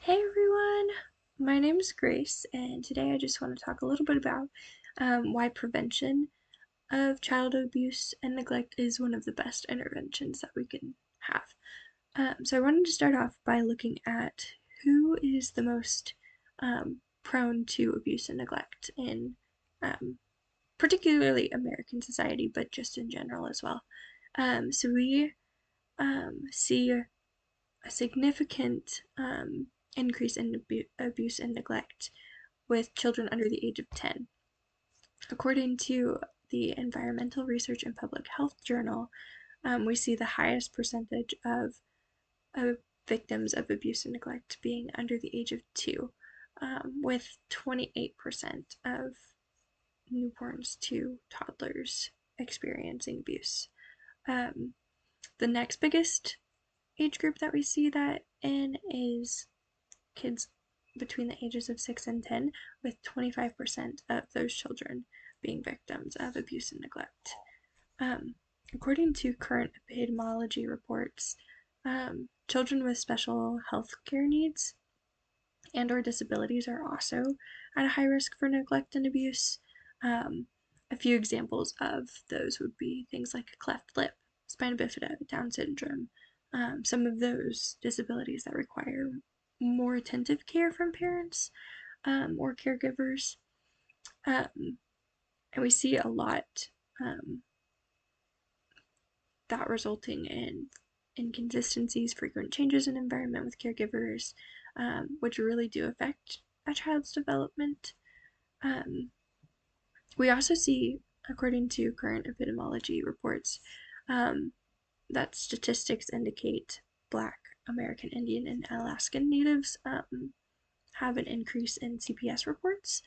Hey everyone, my name is Grace, and today I just want to talk a little bit about why prevention of child abuse and neglect is one of the best interventions that we can have. So I wanted to start off by looking at who is the most prone to abuse and neglect in particularly American society, but just in general as well. So we see a significant increase in abuse and neglect with children under the age of 10. According to the Environmental Research and Public Health Journal, we see the highest percentage of victims of abuse and neglect being under the age of 2, with 28% of newborns to toddlers experiencing abuse. The next biggest age group that we see that in is kids between the ages of 6 and 10, with 25% of those children being victims of abuse and neglect. Um, According to current epidemiology reports, children with special health care needs and or disabilities are also at a high risk for neglect and abuse. Um, a few examples of those would be things like a cleft lip, spina bifida, Down syndrome, some of those disabilities that require more attentive care from parents or caregivers. And we see a lot um, that resulting in inconsistencies, frequent changes in environment with caregivers, which really do affect a child's development. Um, we also see, according to current epidemiology reports, um, that statistics indicate Black, American Indian, and Alaskan Natives have an increase in CPS reports.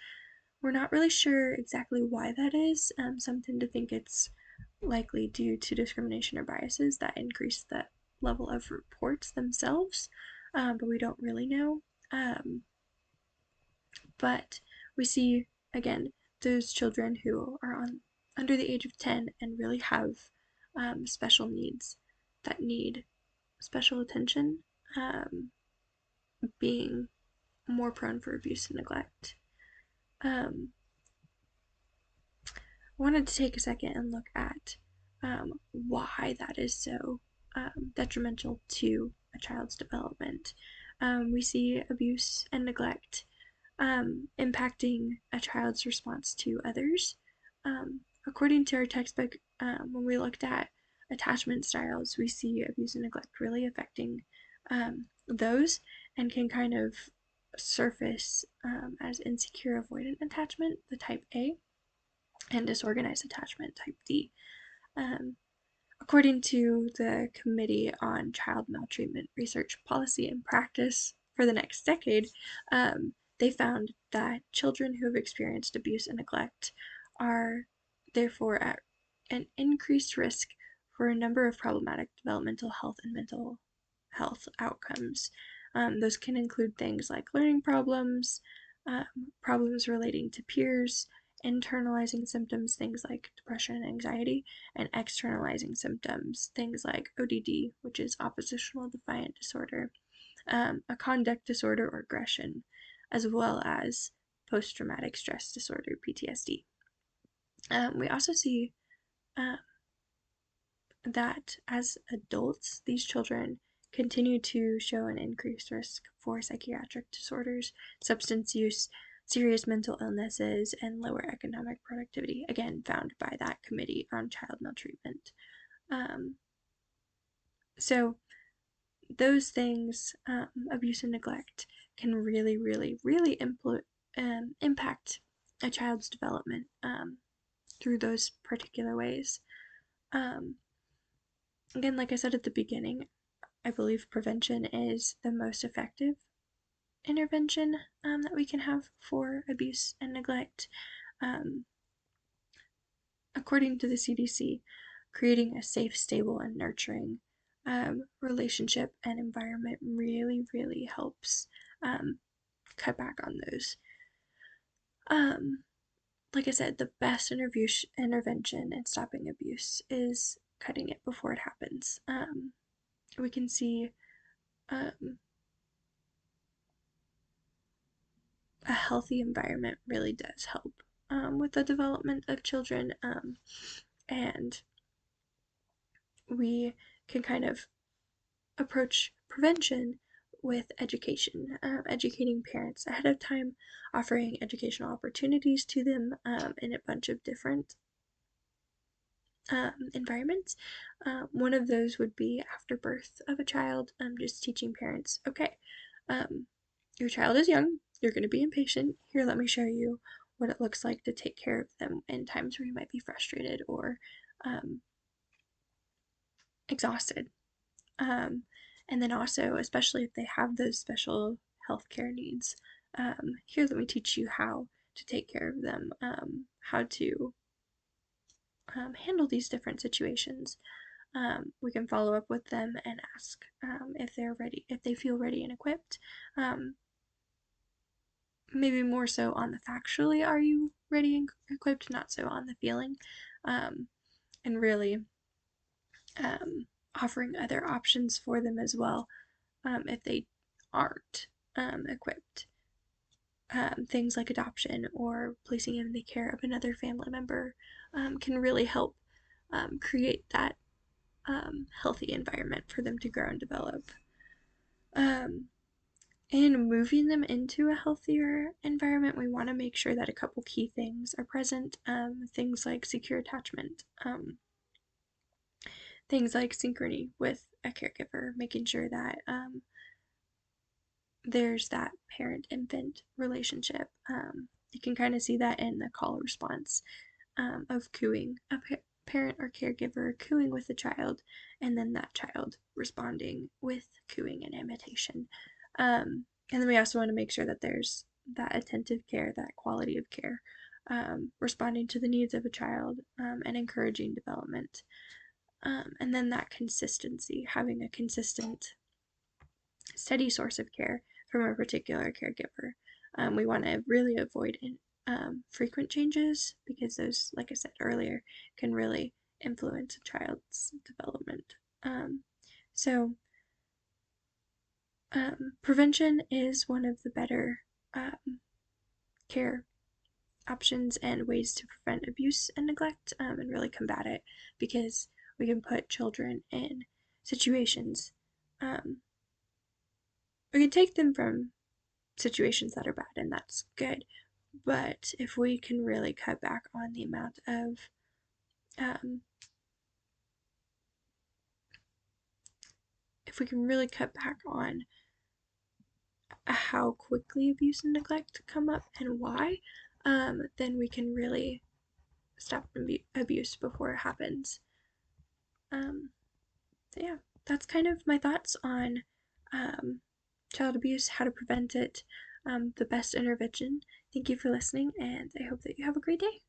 We're not really sure exactly why that is. Some tend to think it's likely due to discrimination or biases that increase that level of reports themselves, but we don't really know. Um, but we see, again, those children who are under the age of 10 and really have special needs that need special attention being more prone for abuse and neglect. Um, I wanted to take a second and look at why that is so detrimental to a child's development. We see abuse and neglect impacting a child's response to others. According to our textbook, when we looked at attachment styles, we see abuse and neglect really affecting those and can kind of surface as insecure avoidant attachment, the type A, and disorganized attachment, type D. Um, According to the Committee on Child Maltreatment Research Policy and Practice for the next decade, they found that children who have experienced abuse and neglect are therefore at an increased risk for a number of problematic developmental health and mental health outcomes. Those can include things like learning problems, um, problems relating to peers, internalizing symptoms, things like depression and anxiety, and externalizing symptoms, things like ODD, which is oppositional defiant disorder, a conduct disorder or aggression, as well as post traumatic stress disorder, PTSD. We also see uh, that as adults, these children continue to show an increased risk for psychiatric disorders, substance use, serious mental illnesses, and lower economic productivity, again, found by that Committee on Child Maltreatment. Um, so, those things, abuse and neglect, can really, really, really impact a child's development through those particular ways. Um, Again, like I said at the beginning, I believe prevention is the most effective intervention that we can have for abuse and neglect. Um, According to the CDC, creating a safe, stable, and nurturing relationship and environment really, really helps cut back on those. Um, like I said, the best intervention in stopping abuse is cutting it before it happens. We can see um, a healthy environment really does help with the development of children, and we can kind of approach prevention with education, educating parents ahead of time, offering educational opportunities to them in a bunch of different environments. One of those would be after birth of a child, just teaching parents, okay, um, your child is young, you're going to be impatient. Here, let me show you what it looks like to take care of them in times where you might be frustrated or um, exhausted. Um, and then also, especially if they have those special healthcare needs, here, let me teach you how to take care of them, how to handle these different situations. We can follow up with them and ask if they're ready, if they feel ready and equipped. Um, Maybe more so on the factually, are you ready and equipped, not so on the feeling. Um, and really offering other options for them as well if they aren't equipped. Things like adoption or placing in the care of another family member can really help create that healthy environment for them to grow and develop. Um, and moving them into a healthier environment, we want to make sure that a couple key things are present. Things like secure attachment, things like synchrony with a caregiver, making sure that there's that parent infant relationship. You can kind of see that in the call response of cooing, a parent or caregiver cooing with the child, and then that child responding with cooing and imitation. And then we also want to make sure that there's that attentive care, that quality of care, responding to the needs of a child and encouraging development. And then that consistency, having a consistent, steady source of care from a particular caregiver. We want to really avoid frequent changes because those, like I said earlier, can really influence a child's development. So, prevention is one of the better care options and ways to prevent abuse and neglect and really combat it because we can put children in situations. We can take them from situations that are bad, and that's good. But if we can really cut back on the amount of um, if we can really cut back on how quickly abuse and neglect come up and why, then we can really stop abuse before it happens. Um, so yeah, that's kind of my thoughts on um, child abuse, how to prevent it, the best intervention. Thank you for listening, and I hope that you have a great day.